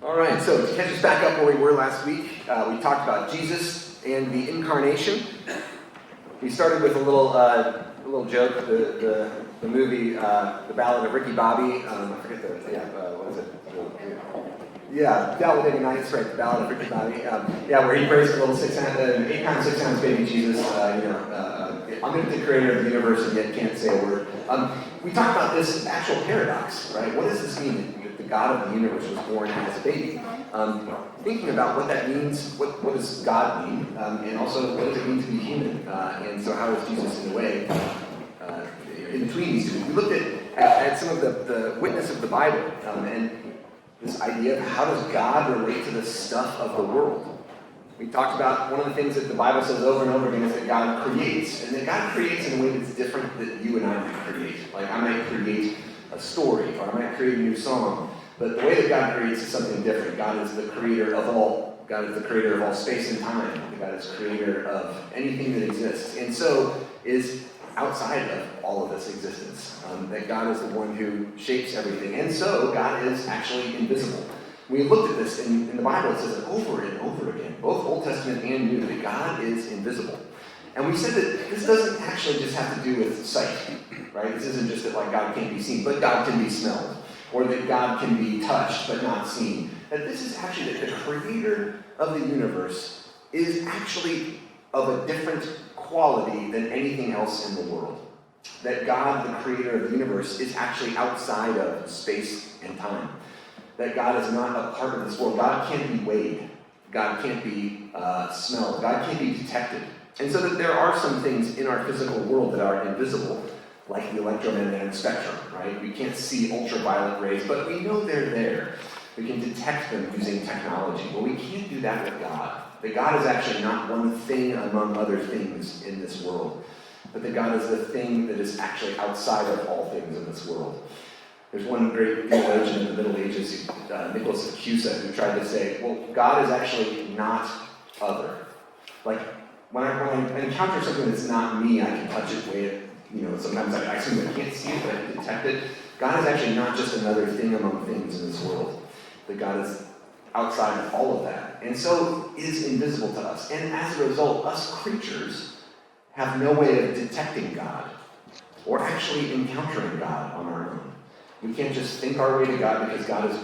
All right, so to catch us back up where we were last week, we talked about Jesus and the Incarnation. We started with a little joke, the movie, The Ballad of Ricky Bobby. I forget what is it? Talladega Nights, right? The Ballad of Ricky Bobby. Where he prays for little 8 pound, 6 ounce baby Jesus. Omnipotent creator of the universe, and yet can't say a word. We talked about this actual paradox, right? What does this mean? That the God of the universe was born as a baby. Thinking about what that means, what does God mean, and also what does it mean to be human? And so how is Jesus in a way in between these two? We looked at some of the witness of the Bible, and this idea of how does God relate to the stuff of the world. We talked about one of the things that the Bible says over and over again is that God creates, and that God creates in a way that's different that you and I might create. Like I might create a story, or I might create a new song, but the way that God creates is something different. God is the creator of all. God is the creator of all space and time. God is creator of anything that exists, and so is outside of all of this existence. That God is the one who shapes everything, and so God is actually invisible. We looked at this in the Bible. It says it over and over again, both Old Testament and New, that God is invisible. And we said that this doesn't actually just have to do with sight, right? This isn't just that like God can't be seen, but God can be smelled, or that God can be touched but not seen. That this is actually that the creator of the universe is actually of a different quality than anything else in the world. That God, the creator of the universe, is actually outside of space and time. That God is not a part of this world. God can't be weighed. God can't be smelled. God can't be detected. And so that there are some things in our physical world that are invisible, like the electromagnetic spectrum, right? We can't see ultraviolet rays, but we know they're there. We can detect them using technology. But we can't do that with God. That God is actually not one thing among other things in this world, but that God is the thing that is actually outside of all things in this world. There's one great theologian in the Middle Ages, Nicholas of Cusa, who tried to say, well, God is actually not other. Like, when I encounter something that's not me, I can touch it, weigh it, sometimes I assume I can't see it, but I can detect it. God is actually not just another thing among things in this world. That God is outside of all of that. And so is invisible to us. And as a result, us creatures have no way of detecting God or actually encountering God on our own. We can't just think our way to God because God is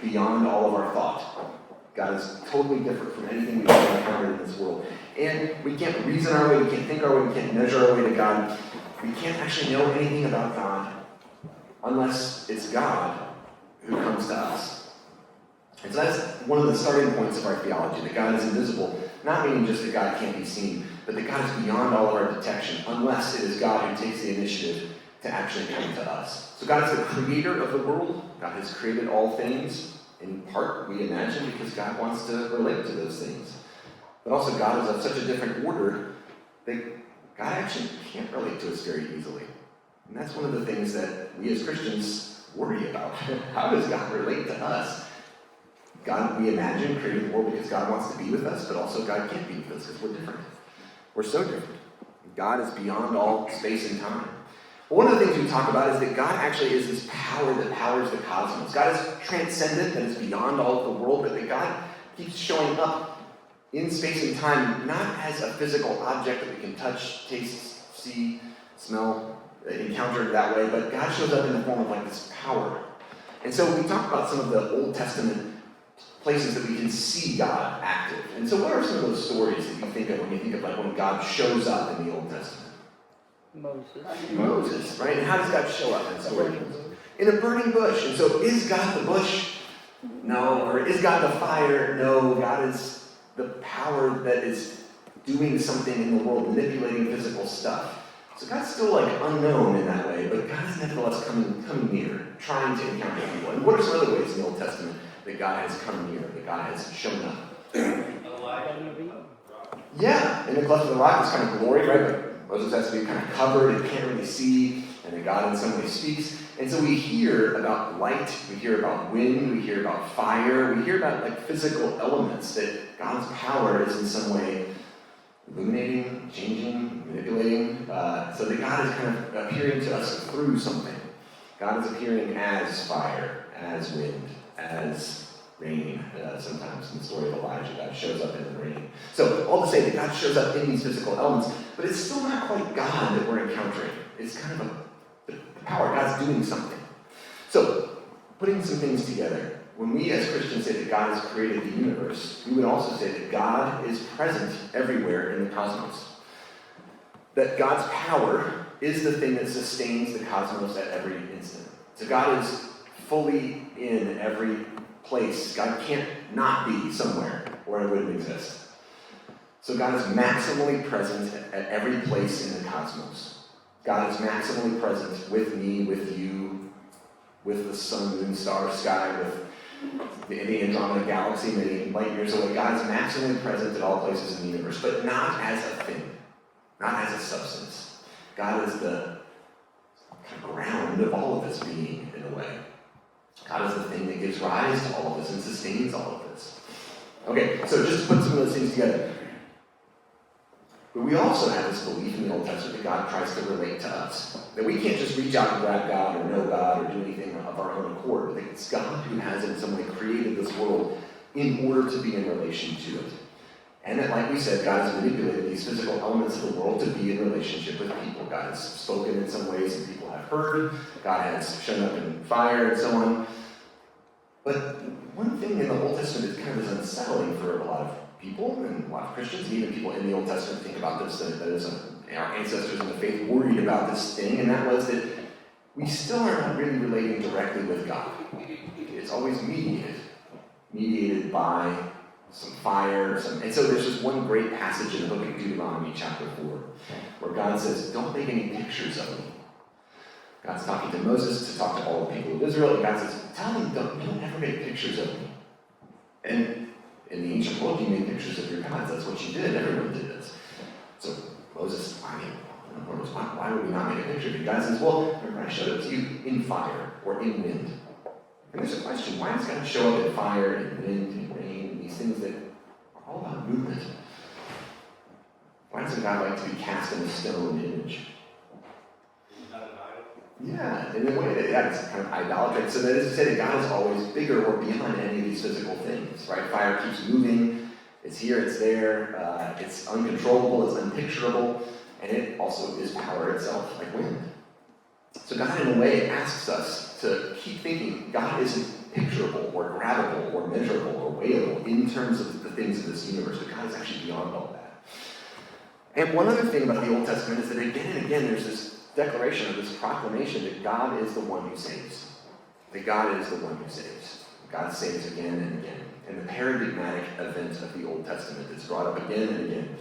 beyond all of our thought. God is totally different from anything we've ever encountered in this world. And we can't reason our way, we can't think our way, we can't measure our way to God. We can't actually know anything about God unless it's God who comes to us. And so that's one of the starting points of our theology, that God is invisible, not meaning just that God can't be seen, but that God is beyond all of our detection, unless it is God who takes the initiative to actually come to us. So God is the creator of the world. God has created all things, in part, we imagine, because God wants to relate to those things. But also God is of such a different order that God actually can't relate to us very easily. And that's one of the things that we as Christians worry about. How does God relate to us? God, we imagine, created the world because God wants to be with us, but also God can't be with us because we're different. We're so different. God is beyond all space and time. One of the things we talk about is that God actually is this power that powers the cosmos. God is transcendent, that is beyond all of the world, but that God keeps showing up in space and time, not as a physical object that we can touch, taste, see, smell, encounter that way, but God shows up in the form of like this power. And so we talk about some of the Old Testament places that we can see God active. And so what are some of those stories that you think of when you think of like when God shows up in the Old Testament? Moses, right? And how does God show up in stories? In a burning bush. And so is God the bush? No. Or is God the fire? No. God is the power that is doing something in the world, manipulating physical stuff. So God's still like unknown in that way, but God is nevertheless coming near, trying to encounter people. And what are some other ways in the Old Testament that God has come near, that God has shown up? Yeah, in the cleft of the rock, it's kind of glory, right? But Moses has to be kind of covered and can't really see, and then God in some way speaks. And so we hear about light, we hear about wind, we hear about fire, we hear about like physical elements that God's power is in some way illuminating, changing, manipulating, so that God is kind of appearing to us through something. God is appearing as fire, as wind, as rain, sometimes in the story of Elijah. God shows up in the rain. So all to say that God shows up in these physical elements, but it's still not quite God that we're encountering. It's kind of the power. God's doing something. So putting some things together, when we as Christians say that God has created the universe, we would also say that God is present everywhere in the cosmos. That God's power is the thing that sustains the cosmos at every instant. So God is fully in every place. God can't not be somewhere where it wouldn't exist. So God is maximally present at every place in the cosmos. God is maximally present with me, with you, with the sun, moon, star, sky, with the Andromeda galaxy many light years away. God is maximally present at all places in the universe, but not as a thing, not as a substance. God is the kind of ground of all of this being, in a way. God is the thing that gives rise to all of this and sustains all of this. Okay, so just to put some of those things together. But we also have this belief in the Old Testament that God tries to relate to us. That we can't just reach out and grab God or know God or do anything of our own accord. But that it's God who has in some way created this world in order to be in relation to it. And that, like we said, God has manipulated these physical elements of the world to be in relationship with people. God has spoken in some ways that people have heard. God has shown up in fire and so on. But one thing in the Old Testament that kind of is unsettling for a lot of people and a lot of Christians, and even people in the Old Testament think about this, that is our ancestors in the faith worried about this thing, and that was that we still are not really relating directly with God. It's always mediated by some fire, and so there's just one great passage in the book of Deuteronomy chapter 4, where God says, don't make any pictures of me. God's talking to Moses to talk to all the people of Israel, and God says, tell them, don't ever make pictures of me. And in the ancient world, you made pictures of your gods. That's what you did. Everyone did this. So Moses, why would we not make a picture of you? God says, well, remember I showed it to you in fire or in wind. And there's a question, why does God show up in fire, in wind, in rain, these things that are all about movement? Why doesn't God like to be cast in a stone image? Yeah, in a way, it's kind of idolatrous. So that is to say that God is always bigger or beyond any of these physical things, right? Fire keeps moving. It's here, it's there. It's uncontrollable, it's unpicturable, and it also is power itself, like wind. So God, in a way, asks us to keep thinking God isn't picturable or grabbable or measurable or weighable in terms of the things of this universe, but God is actually beyond all that. And one other thing about the Old Testament is that again and again there's this declaration of this proclamation that God is the one who saves. That God is the one who saves. God saves again and again. And the paradigmatic event of the Old Testament is brought up again and again.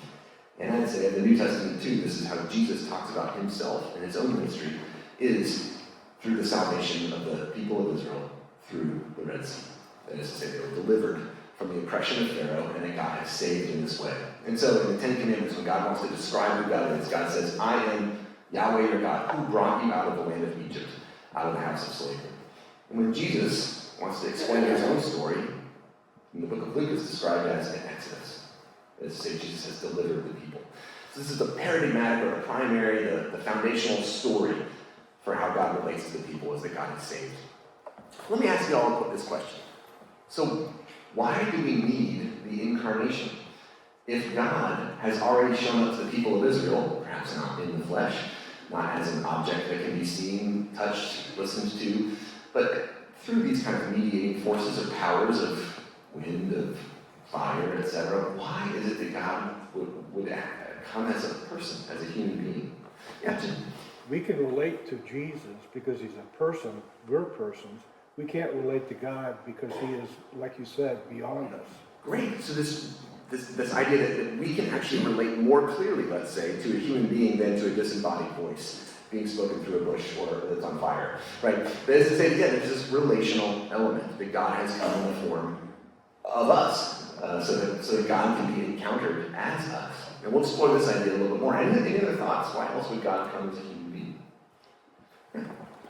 And I'd say in the New Testament too, this is how Jesus talks about himself and his own ministry, is through the salvation of the people of Israel through the Red Sea. That is to say, they were delivered from the oppression of Pharaoh, and that God has saved in this way. And so in the Ten Commandments, when God wants to describe who God is, God says, I am Yahweh your God, who brought you out of the land of Egypt, out of the house of slavery. And when Jesus wants to explain his own story, in the book of Luke is described as an Exodus. That is to say, Jesus has delivered the people. So this is the paradigmatic or the primary, the foundational story for how God relates to the people, is that God has saved. Let me ask you all this question. So why do we need the Incarnation? If God has already shown up to the people of Israel, perhaps not in the flesh, not as an object that can be seen, touched, listened to, but through these kind of mediating forces or powers of wind, of fire, etc., why is it that God would come as a person, as a human being? Yeah, Jim. We can relate to Jesus because he's a person, we're persons. We can't relate to God because he is, like you said, beyond us. Great. So this idea that we can actually relate more clearly, let's say, to a human being than to a disembodied voice being spoken through a bush or that's on fire, right? That is to say, again, there's this relational element that God has come in the form of us, so that God can be encountered as us. And we'll explore this idea a little bit more. Any other thoughts? Why else would God come as a human being?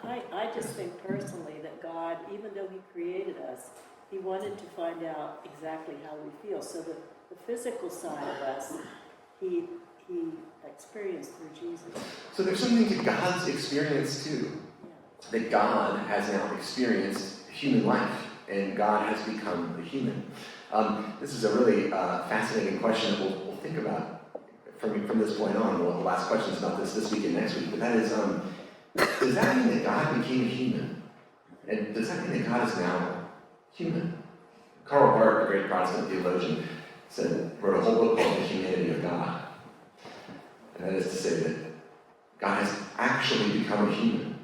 I just think personally that God, even though he created us, he wanted to find out exactly how we feel. So the physical side of us, he experienced through Jesus. So there's something to God's experience too. Yeah. That God has now experienced human life and God has become a human. This is a really fascinating question that we'll think about from this point on. We'll have last questions about this week and next week, but that is, does that mean that God became a human? And does that mean that God is now human? Karl Barth, the great Protestant theologian, wrote a whole book called The Humanity of God. And that is to say that God has actually become a human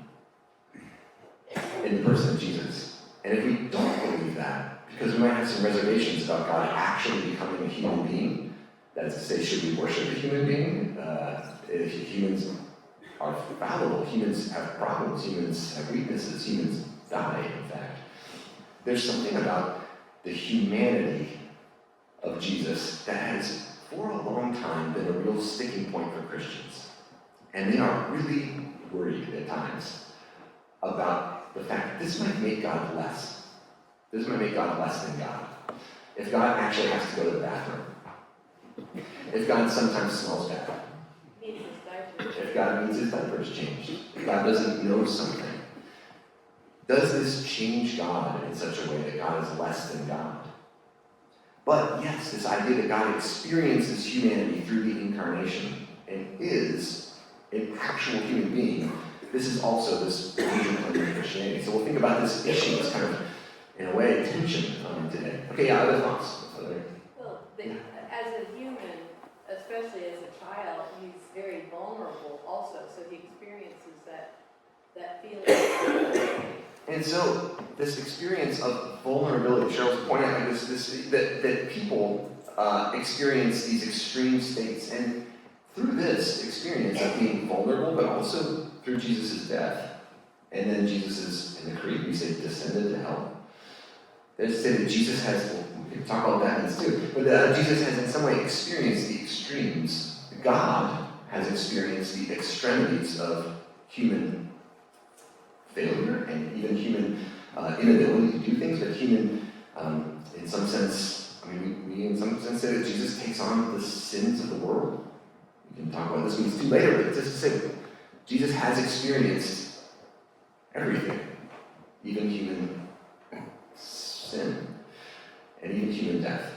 in the person of Jesus. And if we don't believe that, because we might have some reservations about God actually becoming a human being, that is to say, should we worship a human being? If humans are fallible, humans have problems, humans have weaknesses, humans die, in fact. There's something about the humanity of Jesus that has, for a long time, been a real sticking point for Christians. And they are really worried at times about the fact that this might make God less. This might make God less than God. If God actually has to go to the bathroom. If God sometimes smells bad. If God needs his diapers changed. If God doesn't know something. Does this change God in such a way that God is less than God? But yes, this idea that God experiences humanity through the Incarnation and is an actual human being, this is also this major claim of Christianity. So we'll think about this issue as kind of, in a way, tension today. Okay, yeah, other thoughts? Well, as a human, especially as a child, he's very vulnerable also, so he experiences that feeling. And so, this experience of vulnerability, Cheryl's pointing out that people experience these extreme states, and through this experience of being vulnerable, but also through Jesus' death, and then Jesus' in the Creed, we say, descended to hell. They say that Jesus has, we can talk about that too, but Jesus has in some way experienced the extremes. God has experienced the extremities of human failure and even human inability to do things, but human, in some sense, we in some sense say that Jesus takes on the sins of the world. We can talk about this when it's too later, but just to say that Jesus has experienced everything, even human sin, and even human death.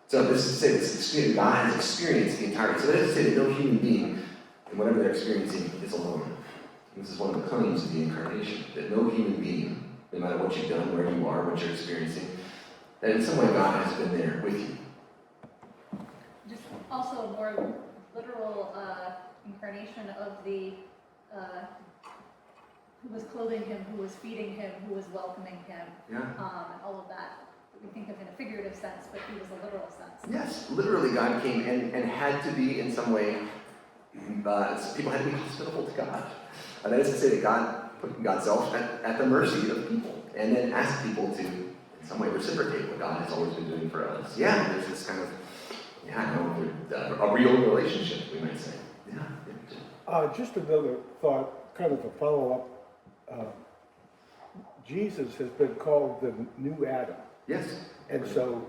So this is to say this experience, God has experienced the entirety. So that is to say that no human being, in whatever they're experiencing, is alone. This is one of the claims of the Incarnation, that no human being, no matter what you've done, where you are, what you're experiencing, that in some way God has been there with you. Just also a more literal incarnation of the who was clothing him, who was feeding him, who was welcoming him, and all of that we think of in a figurative sense, but he was a literal sense. Yes, literally God came and had to be in some way, people had to be hospitable to God. That is to say that God put Godself at the mercy of people, and then asked people to, in some way, reciprocate what God has always been doing for us. Yeah, there's this kind of, a real relationship, we might say. Just another thought, kind of a follow-up. Jesus has been called the new Adam. Yes. And so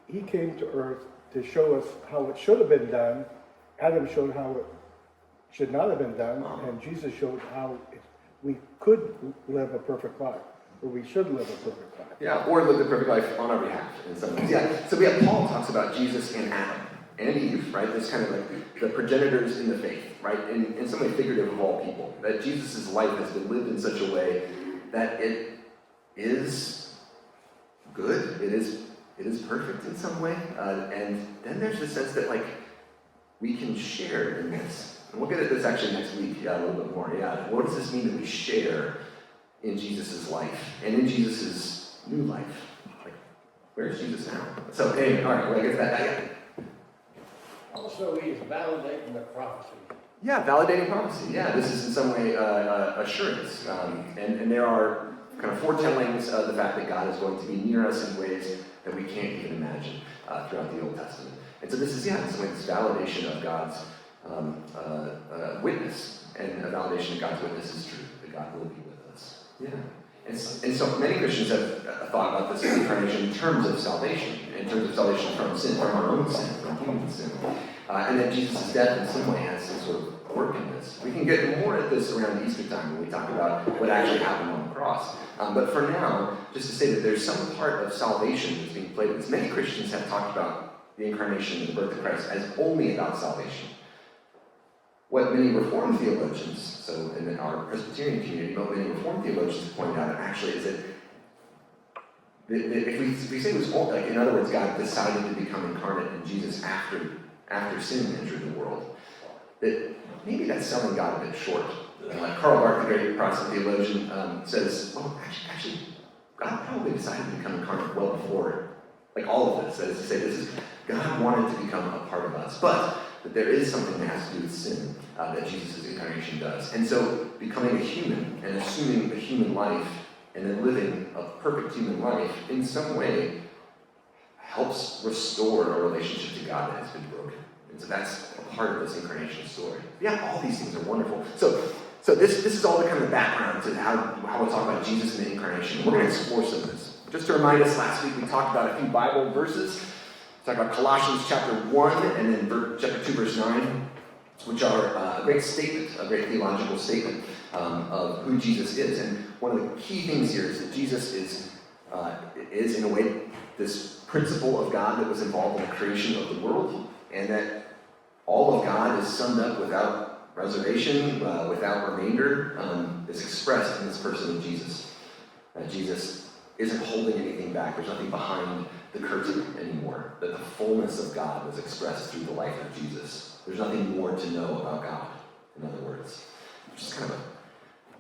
he came to earth to show us how it should have been done. Adam showed how it should not have been done, and Jesus showed how we could live a perfect life, or we should live a perfect life. Yeah, or live the perfect life on our behalf in some ways. Yeah, so we have Paul talks about Jesus and Adam and Eve, right? This kind of like the progenitors in the faith, right? In some way figurative of all people. That Jesus' life has been lived in such a way that it is good, it is perfect in some way, and then there's the sense that like we can share in this. And we'll get at this actually next week, a little bit more. Yeah, what does this mean that we share in Jesus' life and in Jesus' new life? Like, where's Jesus now? So anyway, all right, we'll get to that. Yeah. Also, he's validating the prophecy. Yeah, validating prophecy. Yeah, this is in some way assurance, and there are kind of foretellings of the fact that God is going to be near us in ways that we can't even imagine throughout the Old Testament. And so this is, in some way, this validation of God's witness, and a validation that God's witness is true, that God will be with us. Yeah. And so many Christians have thought about this incarnation in terms of salvation from sin, from our own sin, from human sin. And that Jesus' death in some way has some sort of work in this. We can get more at this around Easter time when we talk about what actually happened on the cross. But for now, just to say that there's some part of salvation that's being played with this. Many Christians have talked about the Incarnation and the birth of Christ as only about salvation. What many Reformed theologians, so in our Presbyterian community, but many Reformed theologians have pointed out actually is that if we say it was, like, in other words, God decided to become incarnate in Jesus after sin entered the world, that maybe that's selling God a bit short. Like Karl Barth, the great Protestant theologian, says, oh, actually, God probably decided to become incarnate well before, like all of this. That is to say, God wanted to become a part of us, but that there is something that has to do with sin that Jesus' incarnation does. And so becoming a human and assuming a human life and then living a perfect human life in some way helps restore a relationship to God that has been broken. And so that's a part of this incarnation story. Yeah, all these things are wonderful. So this is all the kind of background to how we'll talk about Jesus and the incarnation. We're going to explore some of this. Just to remind us, last week we talked about a few Bible verses. We talked about Colossians chapter 1 and then chapter 2, verse 9, which are a great statement, a great theological statement of who Jesus is. And one of the key things here is that Jesus is in a way, this principle of God that was involved in the creation of the world, and that all of God is summed up without reservation, without remainder, is expressed in this person of Jesus. Jesus isn't holding anything back. There's nothing behind the curtain anymore. That the fullness of God was expressed through the life of Jesus. There's nothing more to know about God, in other words. Which is kind of a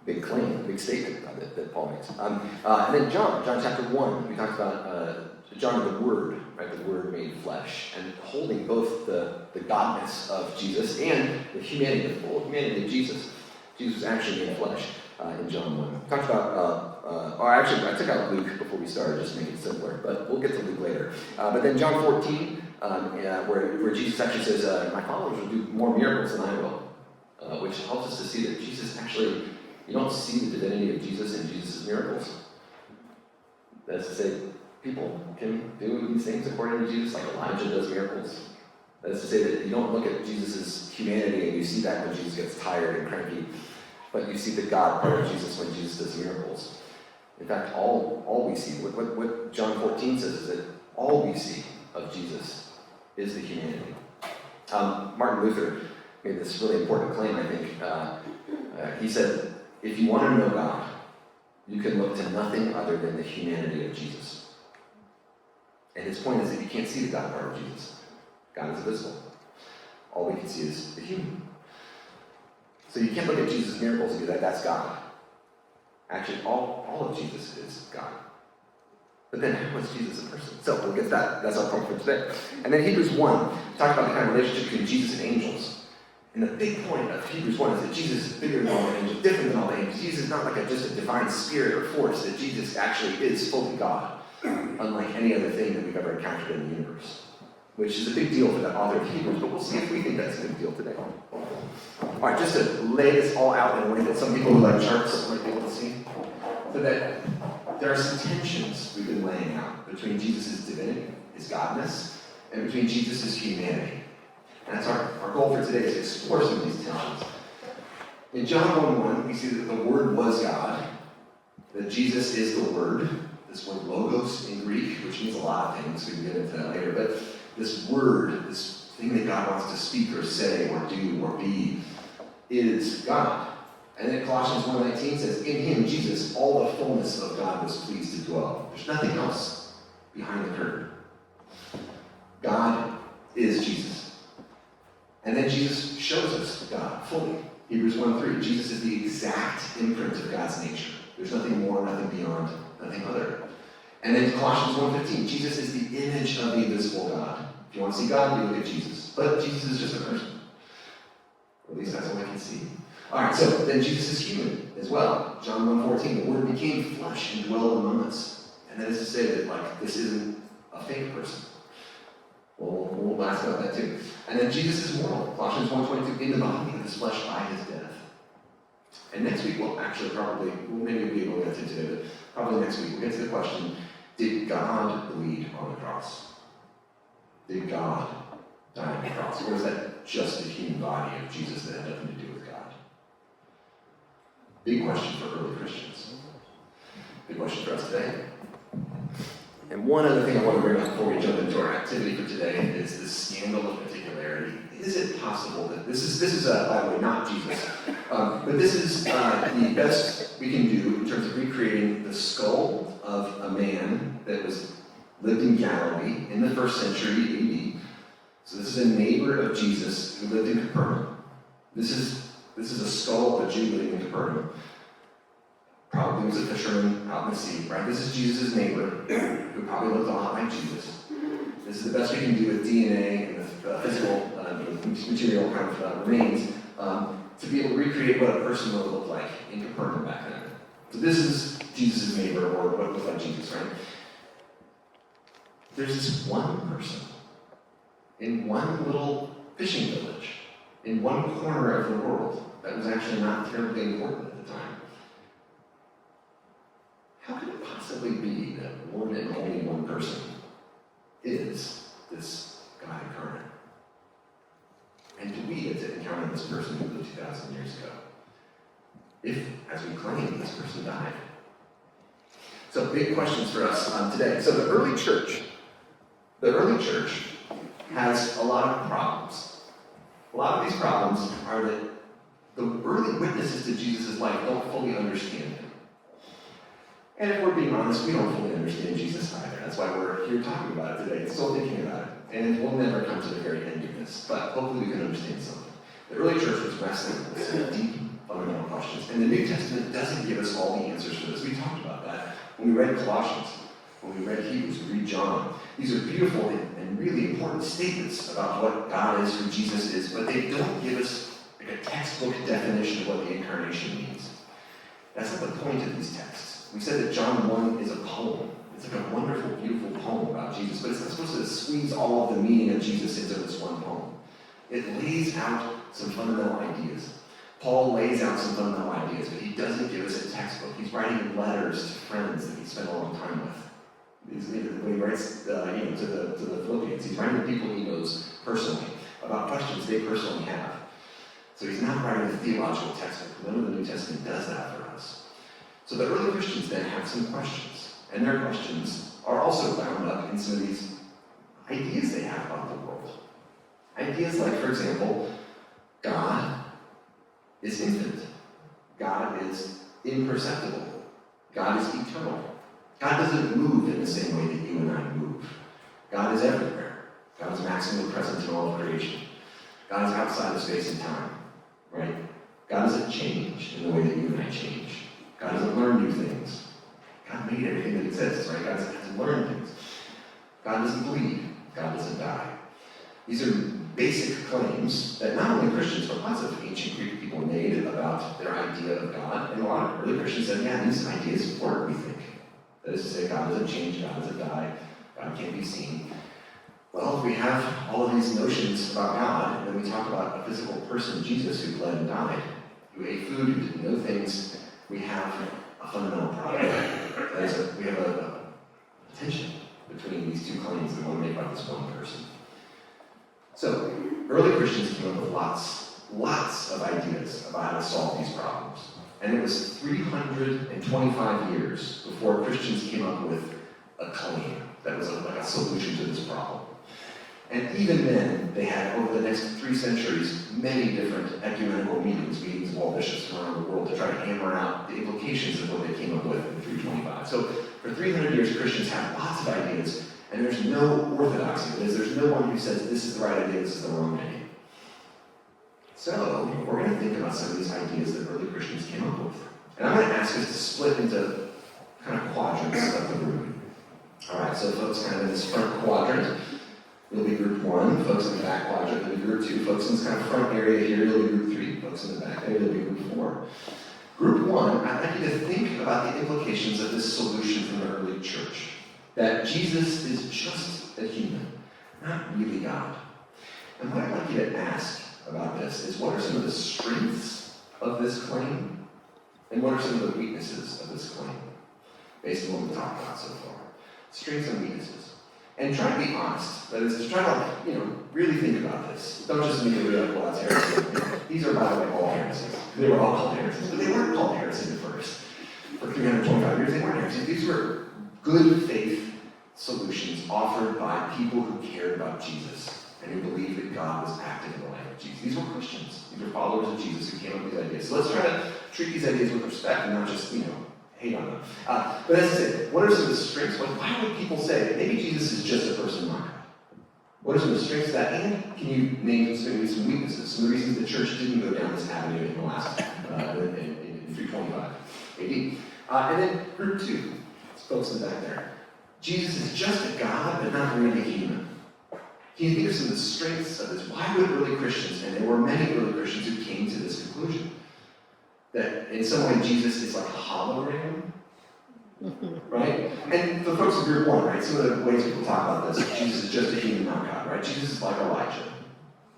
big claim, a big statement that Paul makes. And then John chapter 1, we talked about John the Word, right? The Word made flesh, and holding both the godness of Jesus and the humanity, the full humanity of Jesus. Jesus was actually made flesh in John 1. We talked about, I took out Luke before we started just to make it simpler, but we'll get to Luke later. But then John 14, where Jesus actually says, my followers will do more miracles than I will, which helps us to see that Jesus actually, you don't see the divinity of Jesus in Jesus' miracles. That's to say, people can do these things according to Jesus, like Elijah does miracles. That is to say that you don't look at Jesus' humanity and you see that when Jesus gets tired and cranky, but you see the God part of Jesus when Jesus does miracles. In fact, all we see, what John 14 says is that all we see of Jesus is the humanity. Martin Luther made this really important claim, I think. He said, if you want to know God, you can look to nothing other than the humanity of Jesus. And his point is that you can't see the God part of Jesus. God is invisible. All we can see is the human. So you can't look at Jesus' miracles and be like, that's God. Actually, all of Jesus is God. But then, how is Jesus a person? So we'll get to that. That's our point for today. And then Hebrews 1, talk about the kind of relationship between Jesus and angels. And the big point of Hebrews 1 is that Jesus is bigger than all the angels, different than all the angels. Jesus is not like just a divine spirit or force, that Jesus actually is fully God, unlike any other thing that we've ever encountered in the universe. Which is a big deal for the author of Hebrews, but we'll see if we think that's a big deal today. All right, just to lay this all out in a way that some people who like charts might be able to see, so that there are some tensions we've been laying out between Jesus' divinity, his godness, and between Jesus' humanity. And that's our goal for today, is to explore some of these tensions. In John 1:1, we see that the Word was God, that Jesus is the Word, this word logos in Greek, which means a lot of things, we can get into that later, but this word, this thing that God wants to speak or say or do or be, is God. And then Colossians 1:19 says, in him, Jesus, all the fullness of God was pleased to dwell. There's nothing else behind the curtain. God is Jesus. And then Jesus shows us God fully. Hebrews 1:3, Jesus is the exact imprint of God's nature. There's nothing more, nothing beyond, nothing other. And then Colossians 1:15, Jesus is the image of the invisible God. If you want to see God, you look at Jesus. But Jesus is just a person. Or at least that's what I can see. Alright, so then Jesus is human as well. John 1:14, the Word became flesh and dwelled among us. And that is to say that, like, this isn't a fake person. Well, we'll ask about that too. And then Jesus is mortal. Colossians 1:22, in the body of his flesh by his death. And next week we'll actually maybe we'll be able to get to it today, but probably next week we'll get to the question, did God bleed on the cross? Did God die on the cross? Or is that just the human body of Jesus that had nothing to do with God? Big question for early Christians. Good question for us today. And one other thing I want to bring up before we jump into our activity for today is this scandal of particularity. Is it possible that this is by the way, not Jesus, but this is the best we can do in terms of recreating the skull of a man that lived in Galilee in the 1st century AD. So this is a neighbor of Jesus who lived in Capernaum. This is a skull of a Jew living in Capernaum. Probably was a fisherman out in the sea, right? This is Jesus' neighbor, who probably looked a lot like Jesus. This is the best we can do with DNA and the physical material kind of remains to be able to recreate what a person would look like in Capernaum back then. So this is Jesus' neighbor, or what looked like Jesus, right? There's this one person in one little fishing village, in one corner of the world, that was actually not terribly important at the time. How could it possibly be that one and only one person is this God incarnate? And do we get to encounter this person who lived 2,000 years ago? If, as we claim, this person died. So big questions for us today. So the early church has a lot of problems. A lot of these problems are that the early witnesses to Jesus' life don't fully understand him. And if we're being honest, we don't fully understand Jesus either. That's why we're here talking about it today and still thinking about it. And we'll never come to the very end of this, but hopefully we can understand something. The early church was wrestling with some deep, fundamental questions. And the New Testament doesn't give us all the answers for this. We talked about that when we read Colossians, when we read Hebrews, we read John. These are beautiful and really important statements about what God is, who Jesus is, but they don't give us like a textbook definition of what the Incarnation means. That's not the point of these texts. We said that John 1 is a poem. It's like a wonderful, beautiful poem about Jesus, but it's not supposed to squeeze all of the meaning of Jesus into this one poem. It lays out some fundamental ideas. Paul lays out some fundamental ideas, but he doesn't give us a textbook. He's writing letters to friends that he spent a long time with. When he writes to the Philippians, he's writing to people he knows personally about questions they personally have. So he's not writing a theological textbook. None of the New Testament does that for us. So the early Christians then have some questions, and their questions are also bound up in some of these ideas they have about the world. Ideas like, for example, God is infinite. God is imperceptible. God is eternal. God doesn't move in the same way that you and I move. God is everywhere. God is maximally present in all of creation. God is outside of space and time, right? God doesn't change in the way that you and I change. God doesn't learn new things. God made everything that exists, right? God doesn't have to learn things. God doesn't bleed. God doesn't die. These are basic claims that not only Christians, but lots of ancient Greek people made about their idea of God. And a lot of early Christians said, yeah, these ideas work, we think. That is to say, God doesn't change, God doesn't die, God can't be seen. Well, if we have all of these notions about God, and then we talk about a physical person, Jesus, who bled and died, who ate food, who didn't know things, we have a fundamental problem. That is, we have a tension between these two claims that we want to make about this one person. So, early Christians came up with lots of ideas about how to solve these problems. And it was 325 years before Christians came up with a claim that was like a solution to this problem. And even then, they had, over the next 3 centuries, many different ecumenical meetings of all bishops from around the world to try to hammer out the implications of what they came up with in 325. So for 300 years, Christians have lots of ideas, and there's no orthodoxy. There's no one who says, this is the right idea, this is the wrong idea. So we're going to think about some of these ideas that early Christians came up with. And I'm going to ask us to split into kind of quadrants of the room. All right, so folks kind of in this front quadrant, you'll be group 1. Folks in the back quadrant, you'll be group 2. Folks in this kind of front area here, you'll be group 3. Folks in the back there, you'll be group 4. Group 1, I'd like you to think about the implications of this solution from the early church. That Jesus is just a human, not really God. And what I'd like you to ask about this is, what are some of the strengths of this claim? And what are some of the weaknesses of this claim? Based on what we've talked about so far. Strengths and weaknesses. And try to be honest. That is, to try to, really think about this. Don't just immediately be like, well, that's heresy. These are, by the way, all heresies. They were all called heresies, but they weren't called heresy at first. for 325 years, they weren't heresies. These were good faith solutions offered by people who cared about Jesus and who believed that God was active in the life of Jesus. These were Christians. These were followers of Jesus who came up with these ideas. So let's try to treat these ideas with respect and not just, hate on them. But as I said, what are some of the strengths? Why would people say maybe Jesus is just a person, not God? What are some of the strengths of that? And can you name some weaknesses? Some of the reasons the church didn't go down this avenue in the last, in 325 AD. And then group 2, folks in the back there. Jesus is just a God, but not really human. Can you think of some of the strengths of this? Why would early Christians, and there were many early Christians who came to this conclusion, that in some way Jesus is like a hologram? Right? And the folks in group 1, right? Some of the ways people talk about this, Jesus is just a human, not God, right? Jesus is like Elijah.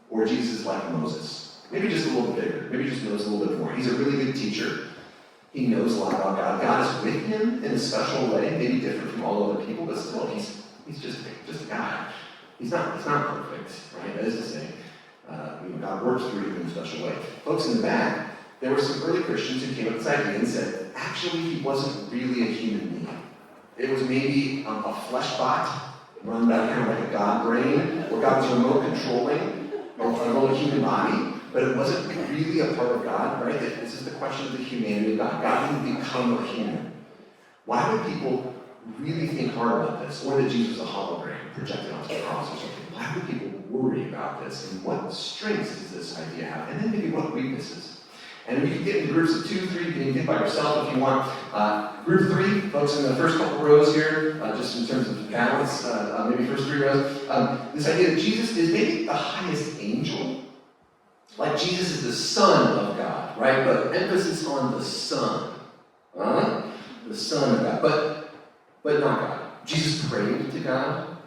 Or Jesus is like Moses. Maybe just a little bit bigger. Maybe just knows a little bit more. He's a really good teacher. He knows a lot about God. God is with him in a special way, maybe different from all other people, but still, he's just a guy. He's not perfect, right? That is to say, God works through him in a special way. Folks in the back, there were some early Christians who came up with this idea and said, actually, he wasn't really a human being. It was maybe a flesh bot run by kind of like a God brain, where God was remote controlling a whole human body. But it wasn't really a part of God, right? This is the question of the humanity of God. God didn't become a human. Why would people really think hard about this? Or that Jesus was a hologram projected onto the cross or something? Why would people worry about this? And what strengths does this idea have? And then maybe what weaknesses? And you can get into groups of 2, 3, you can get by yourself if you want. Group 3, folks in the first couple rows here, just in terms of balance, maybe first 3 rows. This idea that Jesus is maybe the highest angel. Like Jesus is the Son of God, right? But emphasis on the Son. The Son of God. But not God. Jesus prayed to God,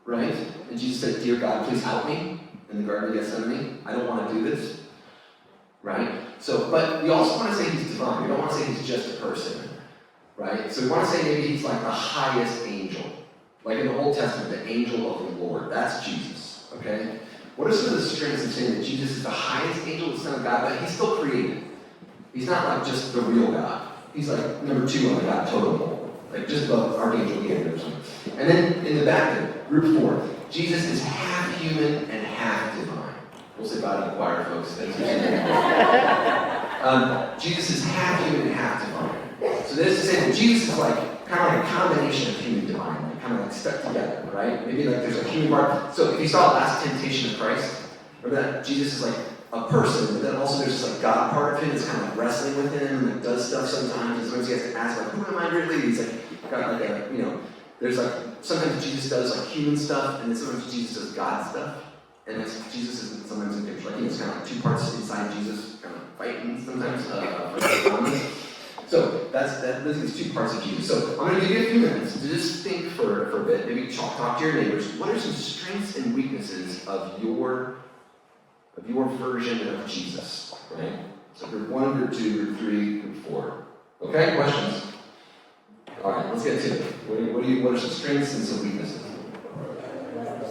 right? And Jesus said, "Dear God, please help me," in the Garden of Gethsemane. I don't want to do this. Right? So, but we also want to say he's divine. We don't want to say he's just a person. Right? So we want to say maybe he's like the highest angel. Like in the Old Testament, the angel of the Lord. That's Jesus. Okay? What are some of the strengths of saying that Jesus is the highest angel, the Son of God, but he's still created? He's not like just the real God. He's like number 2 on the God totem pole. Like just above Archangel Gabriel or something. And then in the back there, group 4, Jesus is half human and half divine. We'll say body in choir, folks. Jesus is half human and half divine. So this is to say that Jesus is like kind of like a combination of human and divine, like kind of like stuck together, right? Maybe like there's a human part. So if you saw Last Temptation of Christ, remember that Jesus is like a person, but then also there's this like God part of him that's kind of like wrestling with him and like does stuff sometimes. And sometimes he has to ask like, who am I really? He's like got like a, there's like sometimes Jesus does like human stuff, and then sometimes Jesus does God stuff. And Jesus isn't sometimes in picture. Like it's kind of like 2 parts inside Jesus, kind of fighting sometimes So those are these 2 parts of Jesus. So I'm going to give you a few minutes to just think for a bit. Maybe talk to your neighbors. What are some strengths and weaknesses of your version of Jesus? Right? So group 1, group 2, group 3, group 4. Okay, questions? All right, let's get to it. What are some strengths and some weaknesses?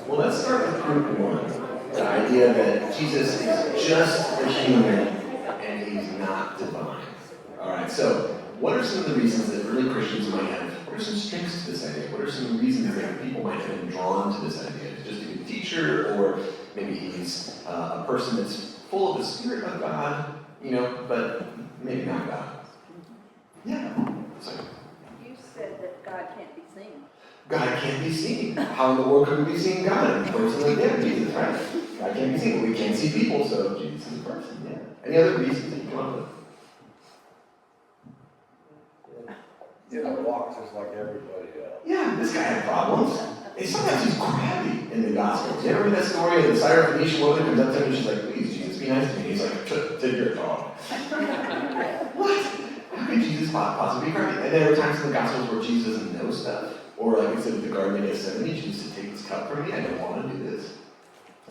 Well, let's start with group 1. The idea that Jesus is just a human and he's not divine. All right, so what are some of the reasons that early Christians might have? What are some strengths to this idea? What are some reasons that people might have been drawn to this idea? Is just a good teacher, or maybe he's a person that's full of the Spirit of God, but maybe not God. Yeah. So, You said that God can't be seen. God can't be seen. How in the world could we be seeing God? In a person like that, Jesus, right? God can't be seen, but we can't see people, so Jesus is a person, yeah. Any other reasons that you come up with? I walk just like everybody else. Yeah, this guy had problems. And sometimes he's crabby in the Gospels. You ever read that story of the Syrophoenician woman comes up to him and she's like, "Please, Jesus, be nice to me." He's like, "Take your dog." What? How could Jesus possibly be crabby? And there are times in the Gospels where Jesus doesn't know stuff. Or like we said with the Garden of Gethsemane, Jesus said, "Take this cup from me. I don't want to do this."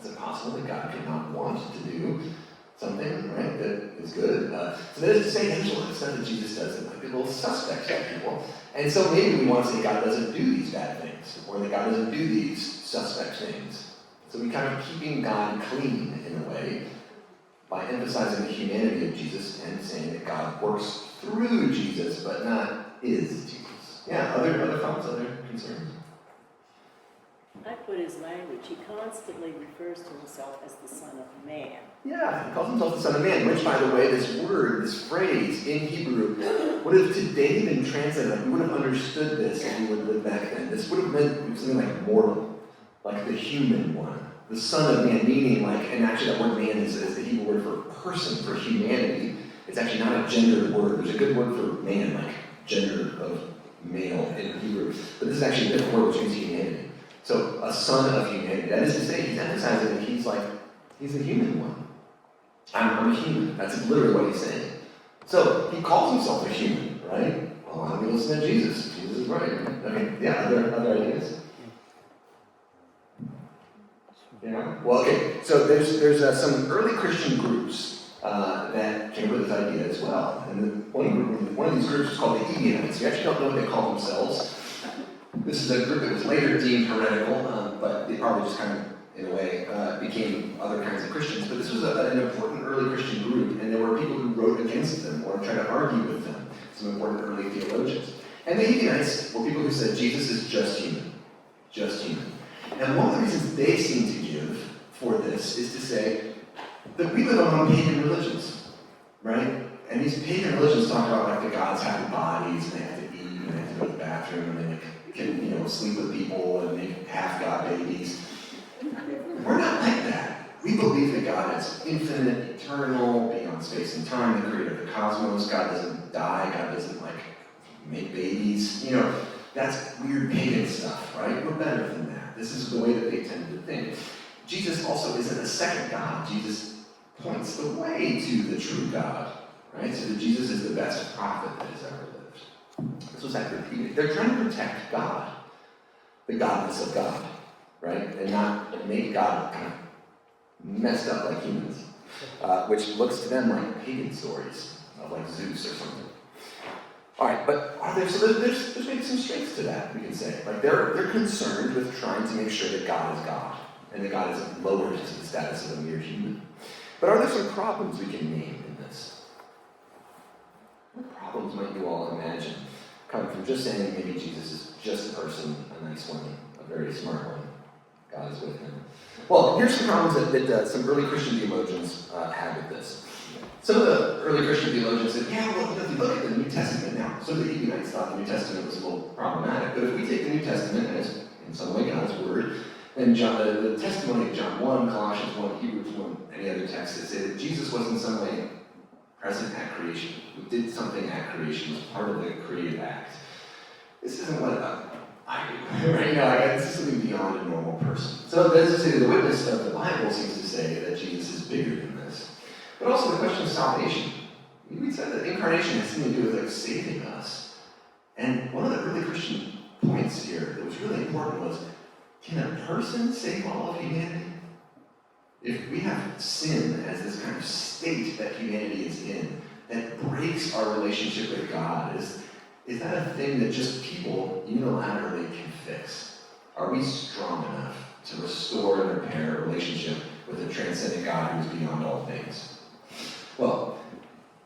Is it possible that God could not want to do something, right, that is good? So that is to say, there's a lot of stuff that Jesus does that might be a little suspect to people. And so maybe we want to say God doesn't do these bad things, or that God doesn't do these suspect things. So we kind of keeping God clean in a way by emphasizing the humanity of Jesus and saying that God works through Jesus, but not is Jesus. Yeah, other thoughts, other concerns? I put his language, he constantly refers to himself as the Son of Man. Yeah, he calls himself the Son of Man, which, by the way, this word, this phrase in Hebrew, would have today been translated, like we would have understood this if we would have lived back then. This would have meant something like mortal, like the human one. The Son of Man, meaning like, and actually that word man is the Hebrew word for person, for humanity. It's actually not a gendered word. There's a good word for man, like gender of male in Hebrew. But this is actually a different word which means humanity. So, a son of humanity. That is to say, he's emphasizing that he's the human one. I'm a human. That's literally what he's saying. So, he calls himself a human, right? Well, why don't we listen to Jesus? Jesus is right. Okay, yeah, other ideas? Yeah. Well, okay. So there's some early Christian groups that came up with this idea as well. And one of these groups is called the Ebionites. You actually don't know what they call themselves. This is a group that was later deemed heretical, but they probably just kind of, in a way, became other kinds of Christians. But this was an important early Christian group, and there were people who wrote against them or tried to argue with them. Some important early theologians. And the Ebionites were people who said Jesus is just human. Just human. And one of the reasons they seem to give for this is to say that we live among pagan religions, right? And these pagan religions talk about like the gods have bodies, and they have to eat, and they have to go to the bathroom, and they can, sleep with people, and make half-god babies. We're not like that. We believe that God is infinite, eternal, beyond space and time, the creator of the cosmos. God doesn't die. God doesn't, make babies. That's weird pagan stuff, right? We're better than that. This is the way that they tend to think. Jesus also isn't a second God. Jesus points the way to the true God, right? So that Jesus is the best prophet that has ever lived. This was that repeated. They're trying to protect God, the godness of God, right? And not make God kind of messed up like humans, which looks to them like pagan stories of like Zeus or something. All right, but there's maybe some strengths to that, we can say. Like they're concerned with trying to make sure that God is God, and that God isn't lowered to the status of a mere human. But are there some problems we can name in this? What problems might you all imagine coming from just saying maybe Jesus is just a person, a nice one, a very smart one, God is with him? Well, here's some problems that some early Christian theologians had with this. Some of the early Christian theologians said, yeah, well, if you look at the New Testament now, some of the Ebionites thought the New Testament was a little problematic, but if we take the New Testament as, in some way, God's Word, then the testimony of John 1, Colossians 1, Hebrews 1, any other texts that say that Jesus was in some way present at creation, who did something at creation, was part of the creative act. This isn't what I do, right? This is something beyond a normal person. So that is to say, the witness of the Bible seems to say that Jesus is bigger than this. But also the question of salvation. We said that incarnation has something to do with saving us. And one of the early Christian points here that was really important was, can a person save all of humanity? If we have sin as this kind of state that humanity is in, that breaks our relationship with God, is that a thing that just people unilaterally can fix? Are we strong enough to restore and repair a relationship with a transcendent God who is beyond all things? Well,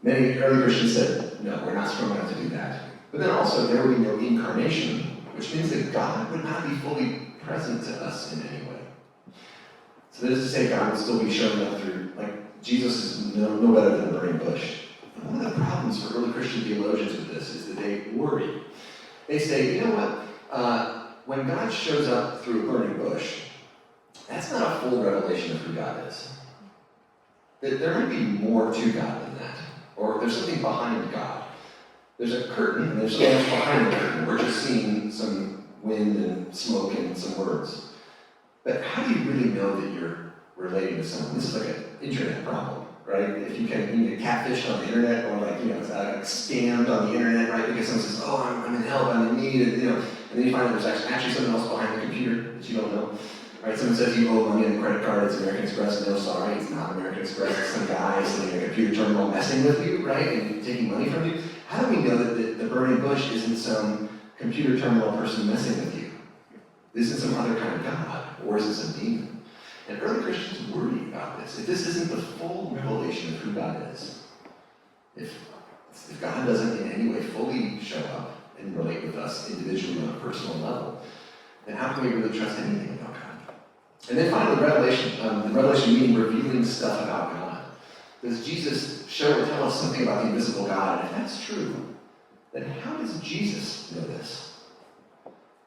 many early Christians said, no, we're not strong enough to do that. But then also there would be no incarnation, which means that God would not be fully present to us in any way. So that is to say, God would still be showing up through, Jesus is no better than a burning bush. And one of the problems for early Christian theologians with this is that they worry. They say, you know what? When God shows up through a burning bush, that's not a full revelation of who God is. There might be more to God than that. Or there's something behind God. There's a curtain, and there's something else behind the curtain. We're just seeing some wind and smoke and some words. But how do you really know that you're relating to someone? This is like an internet problem, right? If you get catfished on the internet, or scammed on the internet, right? Because someone says, oh, I'm in help, I'm in need, and then you find that there's actually something else behind the computer that you don't know. Right, someone says you owe money on a credit card, it's American Express. No, sorry, it's not American Express. It's some guy sitting in a computer terminal messing with you, right, and taking money from you. How do we know that the burning bush isn't some computer terminal person messing with you? This isn't some other kind of God, or is this a demon? And early Christians worry about this. If this isn't the full revelation of who God is, if it's if God doesn't in any way fully show up and relate with us individually on a personal level, then how can we really trust anything about God? And then finally, Revelation. The Revelation meaning revealing stuff about God. Does Jesus show or tell us something about the invisible God? And if that's true, then how does Jesus know this?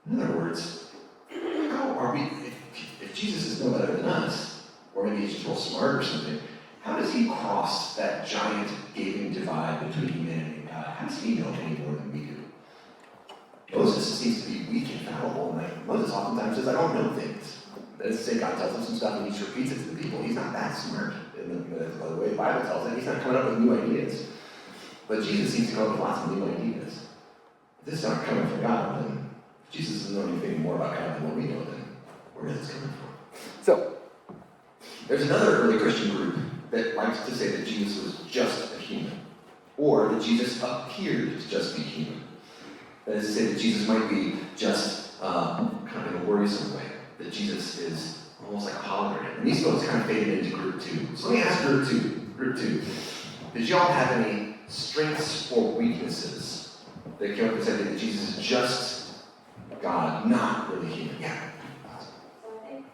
In other words, how are we, if Jesus is no better than us, or maybe he's just real smart or something, how does he cross that giant gaping divide between humanity and God? How does he know any more than we do? Moses seems to be weak and fallible, and Moses oftentimes says, I don't know things. Let's say God tells him some stuff and he just repeats it to the people. He's not that smart. By the way the Bible tells it, he's not coming up with new ideas. But Jesus seems to come up with lots of new ideas. If this is not coming from God, then Jesus doesn't know anything more about God than what we know, then where is this coming from? So, there's another early Christian group that likes to say that Jesus was just a human, or that Jesus appeared to just be human. That is to say that Jesus might be just kind of in a worrisome way, that Jesus is almost like a hologram. And these folks kind of faded into group 2. So let me ask group 2. Did y'all have any strengths or weaknesses that came up and said that Jesus is just God, not really human? Yeah. So I think,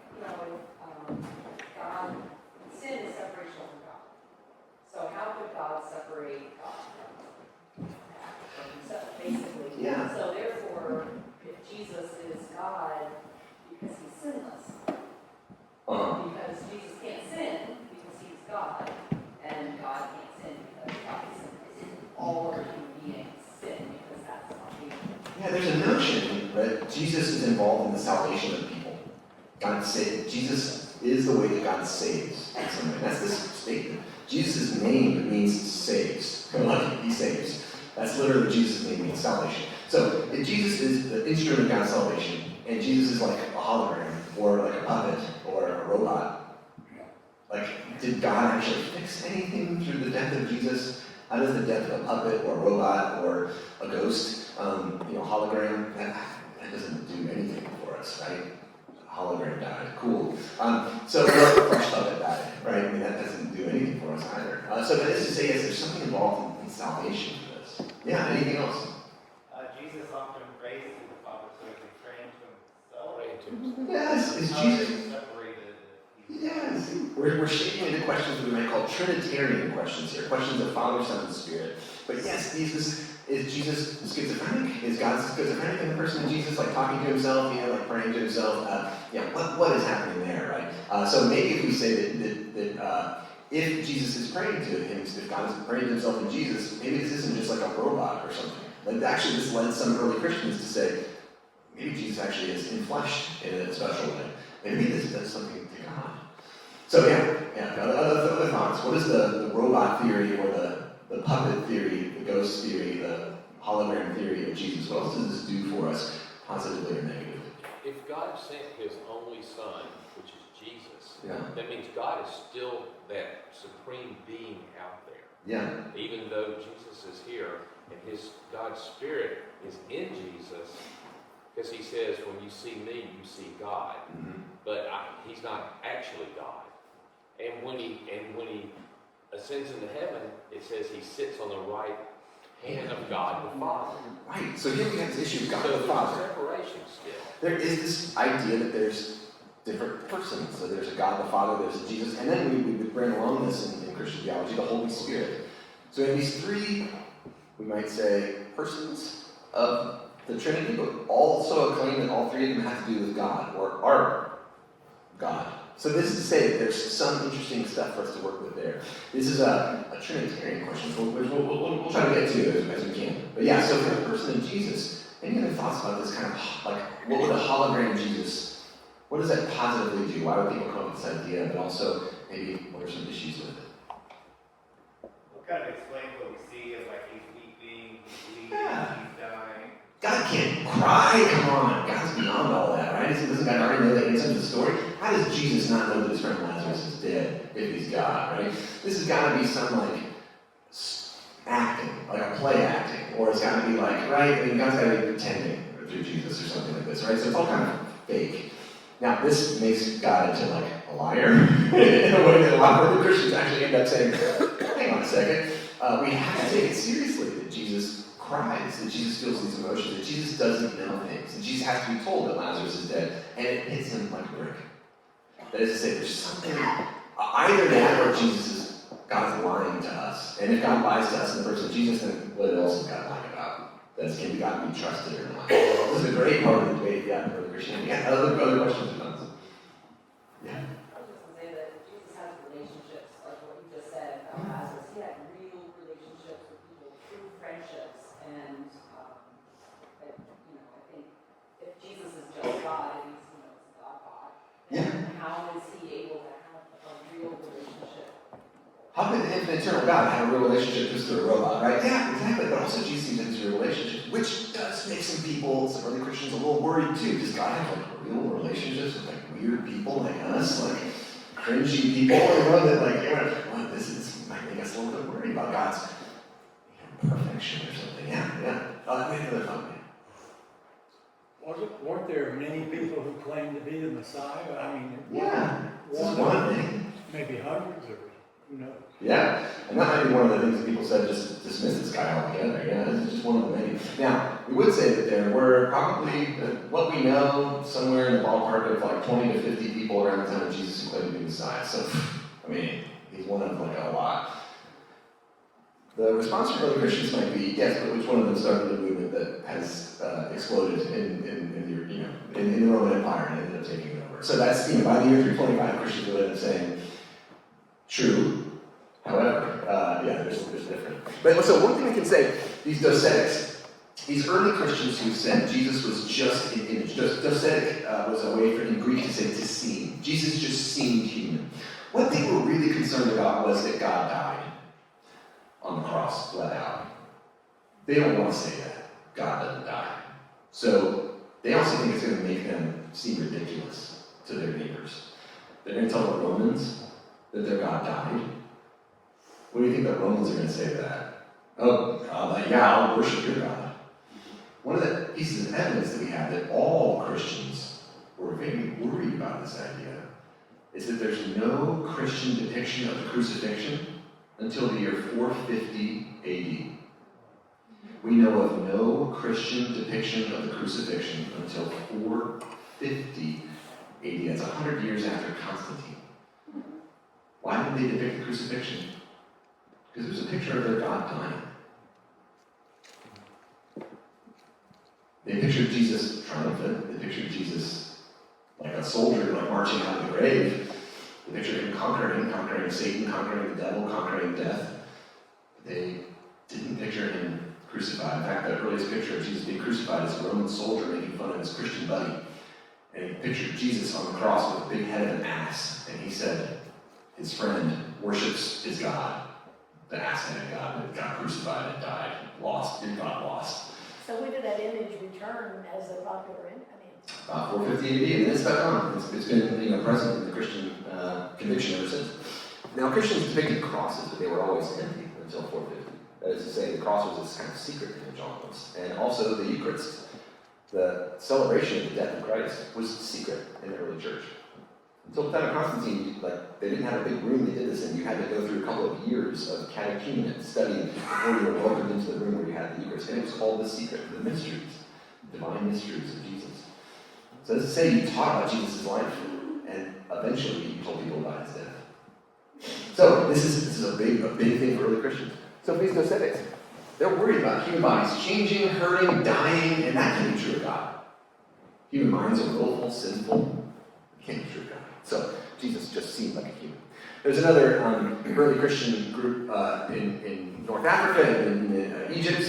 God, sin is separation from God. So how could God separate God from himself, basically? Yeah. So therefore, if Jesus is God, because he's sinless, because Jesus can't sin because he's God, and God can't sin because God is sinless. All of human beings sin because that's not human. Yeah, there's a notion that Jesus is involved in the salvation of people. Jesus is the way that God saves in some way. That's this statement. Jesus' name means saves. He saves. That's literally Jesus' name means salvation. So if Jesus is the instrument of God's salvation, and Jesus is like a hologram, or like a puppet, or a robot, like, did God actually fix anything through the death of Jesus? How does the death of a puppet, or a robot, or a ghost, hologram, that doesn't do anything for us, right? Hologram died, cool. So a fresh puppet died, right? I mean, that doesn't do anything for us either. So that is to say, yes, there's something involved in salvation for this. Yeah, anything else? Jesus often prays to the Father, so he can pray to himself. Yes, is How Jesus... is he separated? Yes, we're shaping into questions that we might call Trinitarian questions here, questions of Father, Son, and Spirit. But yes, is Jesus schizophrenic? Is God schizophrenic in the person of Jesus, like talking to himself, like praying to himself? What is happening there, right? So maybe if we say that if Jesus is praying to him, if God is praying to himself in Jesus, maybe this isn't just like a robot or something. Like actually, this led some early Christians to say, maybe Jesus actually is enfleshed in a special way. Maybe this does something to God. So other thoughts. What is the robot theory or the puppet theory, the ghost theory, the hologram theory of Jesus? What else does this do for us, positively or negatively? If God sent his only son, which is Jesus, Yeah. that means God is still that supreme being out there. Yeah. Even though Jesus is here and his God's Spirit is in Jesus, because he says, when you see me, you see God. Mm-hmm. But he's not actually God. And when he ascends into heaven, it says he sits on the right hand of God the Father. Right. So here we have this issue of God So the there's Father. a separation still. There is this idea that there's different persons. So there's a God the Father, there's a Jesus, and then we bring along this in Christian theology, the Holy Spirit. So in these three, we might say, persons of the Trinity, but also a claim that all three of them have to do with God, or are God. So this is to say that there's some interesting stuff for us to work with there. This is a Trinitarian question, we'll try to get to it as we can. But yeah, so for the person of Jesus, any other thoughts about this kind of, like, what would a hologram Jesus, what does that positively do? Why would people come up with this idea? But also, maybe, what are some issues with it? What kind of explains what we see as like he's weeping, he's bleeding, Yeah. he's dying. God can't cry, come on. God's beyond all that, right? Doesn't God already know that inside the story? How does Jesus not know that his friend Lazarus is dead if he's God, right? This has got to be some, like, acting, like a play acting, or it's got to be like, right? I mean, God's got to be pretending through Jesus or something like this, right? So it's all kind of fake. Now, this makes God into, like, a liar in a way that a lot of early Christians actually end up saying, hang on a second, we have to take it seriously. that Jesus cries, that Jesus feels these emotions, that Jesus doesn't know things, that Jesus has to be told that Lazarus is dead, and it hits him like a brick. That is to say, there's something, either that or God is lying to us. And if God lies to us in the person of Jesus, then what else is God lying about? Can God be trusted or not? This is a great part of the debate, for the Christianity. Yeah, other questions or comments? Yeah. I was just going to say that Jesus has relationships, like what you just said about Lazarus. He had real relationships with people, true friendships, and I think if Jesus is just God, and he's God, then how is he able to have a real relationship? How could the infinite eternal God have a real relationship just through a robot, right? Yeah, exactly. But also Jesus seems into a relationship, which does make some people, some early Christians, a little worried too. Does God have real relationships with weird people like us, cringy people? That this might make us a little bit worried about God's perfection or something. Yeah. Maybe another thought. Weren't there many people who claimed to be the Messiah? I mean, one thing. Maybe hundreds, or who knows? Yeah, and that might be one of the things that people said, just dismiss this guy altogether. Yeah, this is just one of the many. Now, we would say that there were probably, what we know, somewhere in the ballpark of 20 to 50 people around the time of Jesus who claimed to be Messiah. So, he's one of a lot. The response from early Christians might be, yes, but which one of them started a movement that has exploded in the Roman Empire and ended up taking it over? So that's, by the year 325, Christians would end up saying, true. However, there's different. But so one thing we can say, these docetics, these early Christians who said Jesus was just an image. Docetic was a way in Greek to say to seem. Jesus just seemed human. What they were really concerned about was that God died on the cross, bled out. They don't want to say that. God doesn't die. So they also think it's going to make them seem ridiculous to their neighbors. They're going to tell the Romans that their God died. What do you think the Romans are going to say to that? I'll worship your God. One of the pieces of evidence that we have that all Christians were very worried about this idea is that there's no Christian depiction of the crucifixion until the year 450 AD. We know of no Christian depiction of the crucifixion until 450 AD. That's 100 years after Constantine. Why did they depict the crucifixion? Because there's a picture of their God dying. They pictured Jesus triumphant. They pictured Jesus like a soldier, marching out of the grave. They pictured him conquering Satan, conquering the devil, conquering death. They didn't picture him crucified. In fact, the earliest picture of Jesus being crucified is a Roman soldier making fun of his Christian buddy. And he pictured Jesus on the cross with a big head of an ass. And he said his friend worships his God, the ass-headed God that got crucified and died, lost, and got lost. So when did that image return as a popular image? 450 AD, and it's stuck on. It's been present in the Christian conviction ever since. Now, Christians depicted crosses, but they were always empty until 450. That is to say, the cross was this kind of secret image almost. And also the Eucharist, the celebration of the death of Christ, was secret in the early church. Until the time of Constantine, they didn't have a big room they did this in. You had to go through a couple of years of catechumenate study before you were welcomed into the room where you had the Eucharist. And it was called the secret, the mysteries, divine mysteries of Jesus. So this is to say you taught about Jesus' life, and eventually you told people about his death. So this is a big thing for early Christians. So these docetics, they're worried about human bodies changing, hurting, dying, and that can be true of God. Human minds are willful, sinful. It can't be true of God. So Jesus just seemed like a human. There's another early Christian group in North Africa, in Egypt,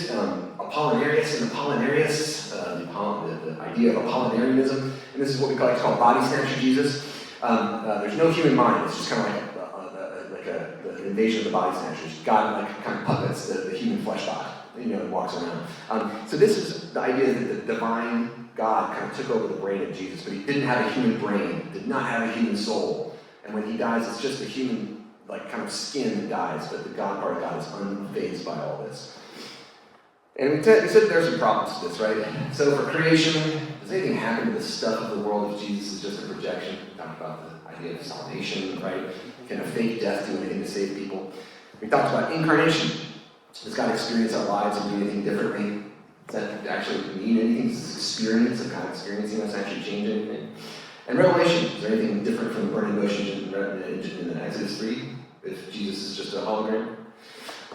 Apollinarius and Apollinarius, the idea of Apollinarianism, and this is what we call body snatcher Jesus. There's no human mind. It's just kind of like the invasion of the body snatchers. God kind of puppets the human flesh body, and walks around. So this is the idea that the divine God kind of took over the brain of Jesus, but he didn't have a human brain, did not have a human soul. And when he dies, it's just the human, kind of skin that dies, but the God part of God is unfazed by all this. And we said there's some problems to this, right? So for creation, does anything happen to the stuff of the world if Jesus is just a projection? We talked about the idea of salvation, right? Can a fake death do anything to save people? We talked about incarnation. Does God experience our lives and do anything differently? Does that actually mean anything? Does this experience of God experiencing us actually change anything? And Revelation, is there anything different from the burning bush in Exodus 3? If Jesus is just a hologram?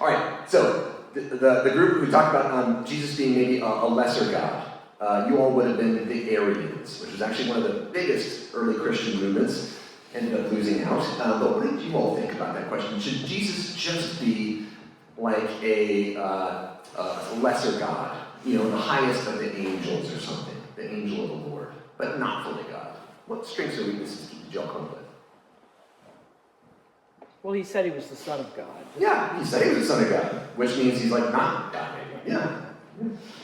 All right, so the group we talked about Jesus being maybe a lesser God. You all would have been the Arians, which was actually one of the biggest early Christian movements. Ended up losing out. But what did you all think about that question? Should Jesus just be like a lesser God? You know, the highest of the angels or something. The angel of the Lord. But not fully God. What strengths or weaknesses did y'all come with? Well, he said he was the Son of God. Yeah, he said he was the Son of God. Which means he's like not God, maybe. Yeah.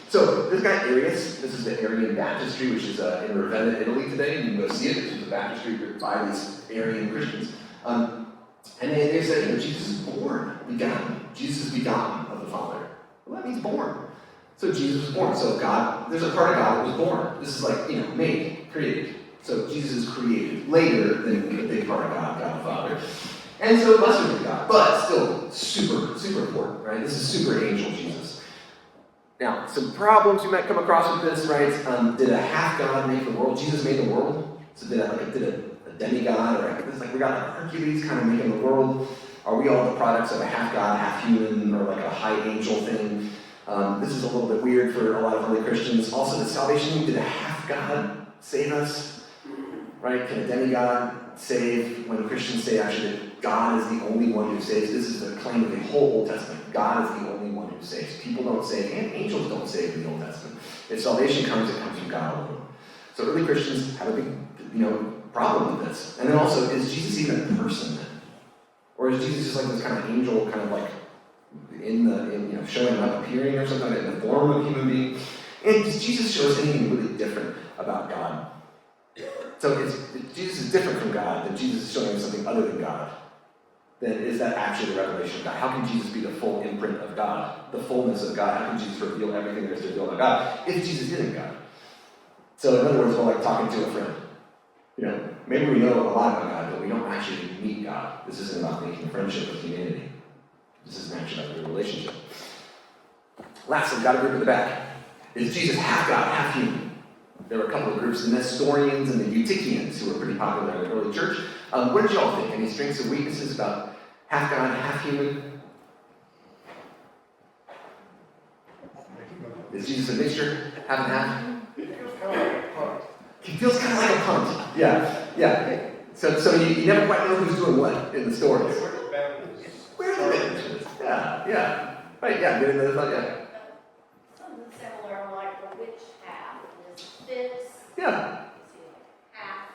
So this guy Arius, this is the Arian baptistry, which is in Ravenna, Italy today. You can go see it. This is a baptistry by these Arian Christians. And they say, you know, Jesus is born, begotten. Jesus is begotten of the Father. Well, that means born. So Jesus was born. So God, there's a part of God that was born. This is like, you know, made, created. So Jesus is created later than the big part of God, God the Father. And so lesser than God, but still super, super important, right? This is super angel Jesus. Now, some problems you might come across with this, right? Did a half God make the world? Jesus made the world. So did a demigod, or it's like we got like Hercules kind of making the world. Are we all the products of a half God, half human, or like a high angel thing? This is a little bit weird for a lot of early Christians. Also, the salvation, did a half God save us? Right? Can a demigod save? When Christians say actually that God is the only one who saves, this is the claim of the whole Old Testament. God is the only one who saves. People don't save, and angels don't save in the Old Testament. If salvation comes, it comes from God alone. So early Christians have a big, problem with this. And then also, is Jesus even a person then? Or is Jesus just like this kind of angel, kind of like showing up, appearing or something in the form of a human being? And does Jesus show us anything really different about God? So if Jesus is different from God, then Jesus is showing us something other than God. Then is that actually the revelation of God? How can Jesus be the full imprint of God? The fullness of God? How can Jesus reveal everything there is to reveal about God if Jesus isn't God? So in other words, we're like talking to a friend. Maybe we know a lot about God, but we don't actually meet God. This isn't about making friendship with humanity. This isn't actually about a relationship. Lastly, got a group in the back. Is Jesus half God, half human? There were a couple of groups, the Nestorians and the Eutychians, who were pretty popular in the early church. What did y'all think? Any strengths or weaknesses about half God, half human? Is Jesus a mixture, half and half? He feels kind of like a punt. Yeah. So you never quite know who's doing what in the stories. Where are the boundaries? Yeah. Right, yeah, get into the thought, yeah. Something similar, like the which half is this. Yeah. Half.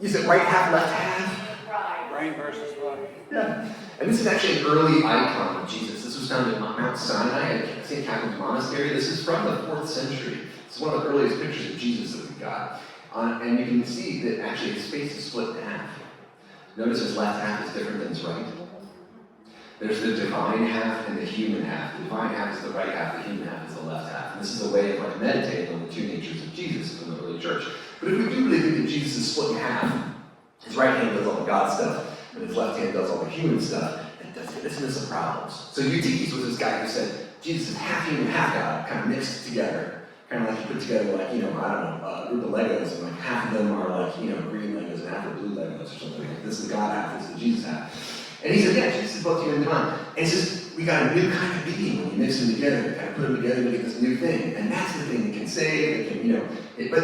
You said right half, left half? Right. Brain versus body. Yeah. And this is actually an early icon of Jesus. This was found in Mount Sinai at St. Catherine's Monastery. This is from the 4th century. It's one of the earliest pictures of Jesus that we've got. And you can see that actually his face is split in half. Notice his left half is different than his right. There's the divine half and the human half. The divine half is the right half, the human half is the left half. And this is a way of meditating on the two natures of Jesus in the early church. But if we do really think that Jesus is split in half, his right hand does all the God stuff, and his left hand does all the human stuff, and does get us into some problems. So Eutyches was this guy who said Jesus is half human, half God, kind of mixed together. Kind of like you put together like, a group of Legos, and like half of them are like, green Legos and half are blue Legos or something. Like this is the God half, this is the Jesus half. And he said, yeah, Jesus is both human and divine. And it's just, we got a new kind of being when you mix them together, kind of put them together to get this new thing. And that's the thing that can save, that can, but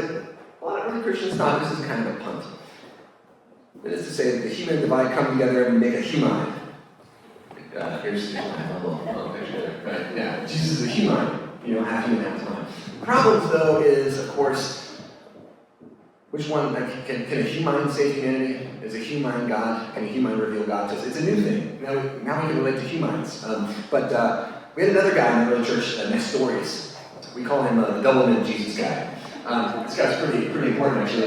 a lot of early Christians thought this is kind of a punt. That is to say that the human and divine come together and make a human. Here's a little picture there. Right? Yeah, Jesus is a human, half human, half divine. The problem, though, is, of course, which one, can a human save humanity? Is a human God? Can a human reveal God to us? It's a new thing. Now we can relate to humans. But we had another guy in the early church, Nestorius. We call him the double-man Jesus guy. This guy's pretty important, actually.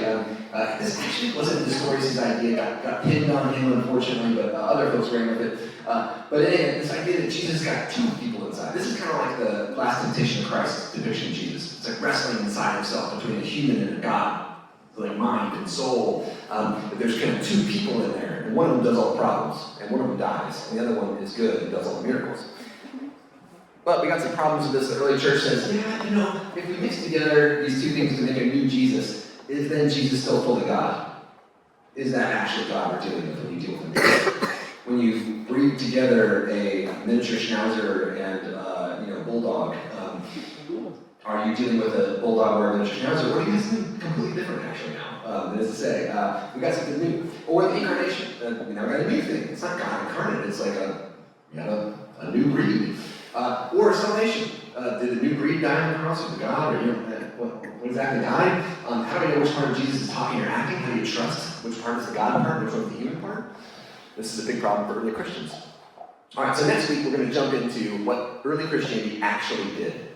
This actually wasn't Nestorius' idea. Got pinned on him, unfortunately, but other folks ran with it. But anyway, this idea that Jesus got two people inside. This is kind of like the last temptation of Christ depiction of Jesus. It's like wrestling inside himself between a human and a God. Like mind and soul. But there's kind of two people in there. And one of them does all the problems. And one of them dies. And the other one is good and does all the miracles. But we got some problems with this. The early church says, yeah, if we mix together these two things to make a new Jesus, is then Jesus still fully God? Is that actually God we're dealing with when you deal with him? When you breed together a miniature schnauzer and bulldog, are you dealing with a bulldog or a miniature schnauzer? Or are you guys something completely different actually now? That is to say, we got something new. Or with Incarnation, we now got a new thing. It's not God incarnate, it's like a new breed. Or salvation. Did the new breed die on the cross with God? Or what exactly died? How do we know which part of Jesus is talking or acting? How do you trust which part is the God part, which one is the human part? This is a big problem for early Christians. All right, so next week we're going to jump into what early Christianity actually did.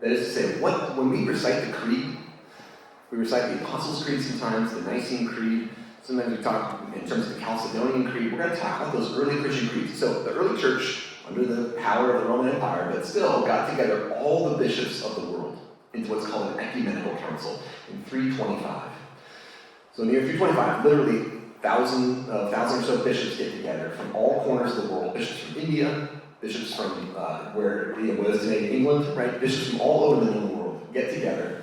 That is to say, when we recite the creed, we recite the Apostles' Creed sometimes, the Nicene Creed, sometimes we talk in terms of the Chalcedonian Creed. We're going to talk about those early Christian creeds. So the early church, under the power of the Roman Empire, but still got together all the bishops of the world into what's called an ecumenical council in 325. So in the year 325, literally thousand or so bishops get together from all corners of the world. Bishops from India, bishops from where it was today, England, right? Bishops from all over the known world get together,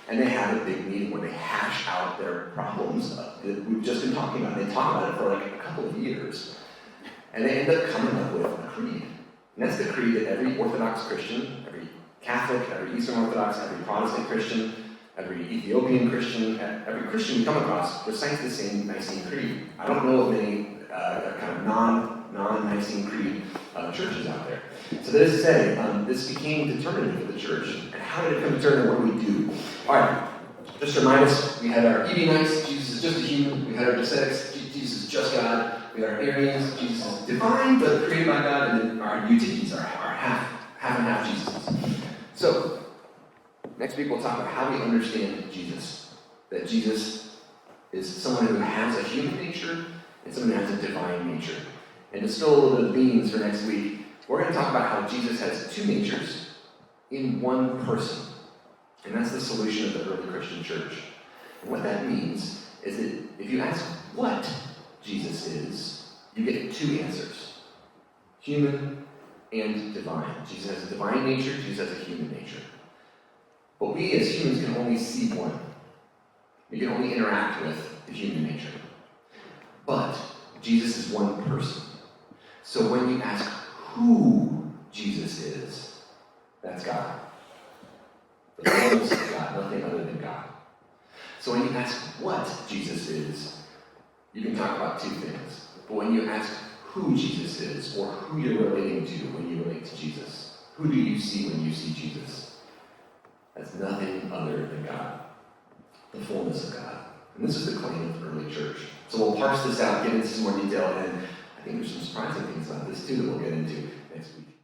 and they have a big meeting where they hash out their problems that we've just been talking about. They talk about it for like a couple of years, and they end up coming up with a creed. And that's the creed that every Orthodox Christian, every Catholic, every Eastern Orthodox, every Protestant Christian, every Ethiopian Christian, every Christian you come across recites the same Nicene Creed. I don't know of many kind of non-Nicene Creed churches out there. So that is to say, this became determinative for the church. And how did it become determinative? What do we do? All right, just to remind us, we had our Ebionites, Jesus is just a human. We had our Docetics, Jesus is just God. We had our Arians, Jesus is divine, but created by God. And then our Eutyches, our half and half Jesus. So, next week we'll talk about how we understand Jesus. That Jesus is someone who has a human nature and someone who has a divine nature. And to spill a little bit of beans for next week, we're going to talk about how Jesus has two natures in one person. And that's the solution of the early Christian church. And what that means is that if you ask what Jesus is, you get two answers. Human and divine. Jesus has a divine nature, Jesus has a human nature. But we as humans can only see one. We can only interact with the human nature. But Jesus is one person. So when you ask who Jesus is, that's God. The fullness of God, nothing other than God. So when you ask what Jesus is, you can talk about two things. But when you ask who Jesus is, or who you're relating to when you relate to Jesus, who do you see when you see Jesus? That's nothing other than God. The fullness of God. And this is the claim of the early church. So we'll parse this out, get into some more detail, and I think there's some surprising things about this too that we'll get into next week.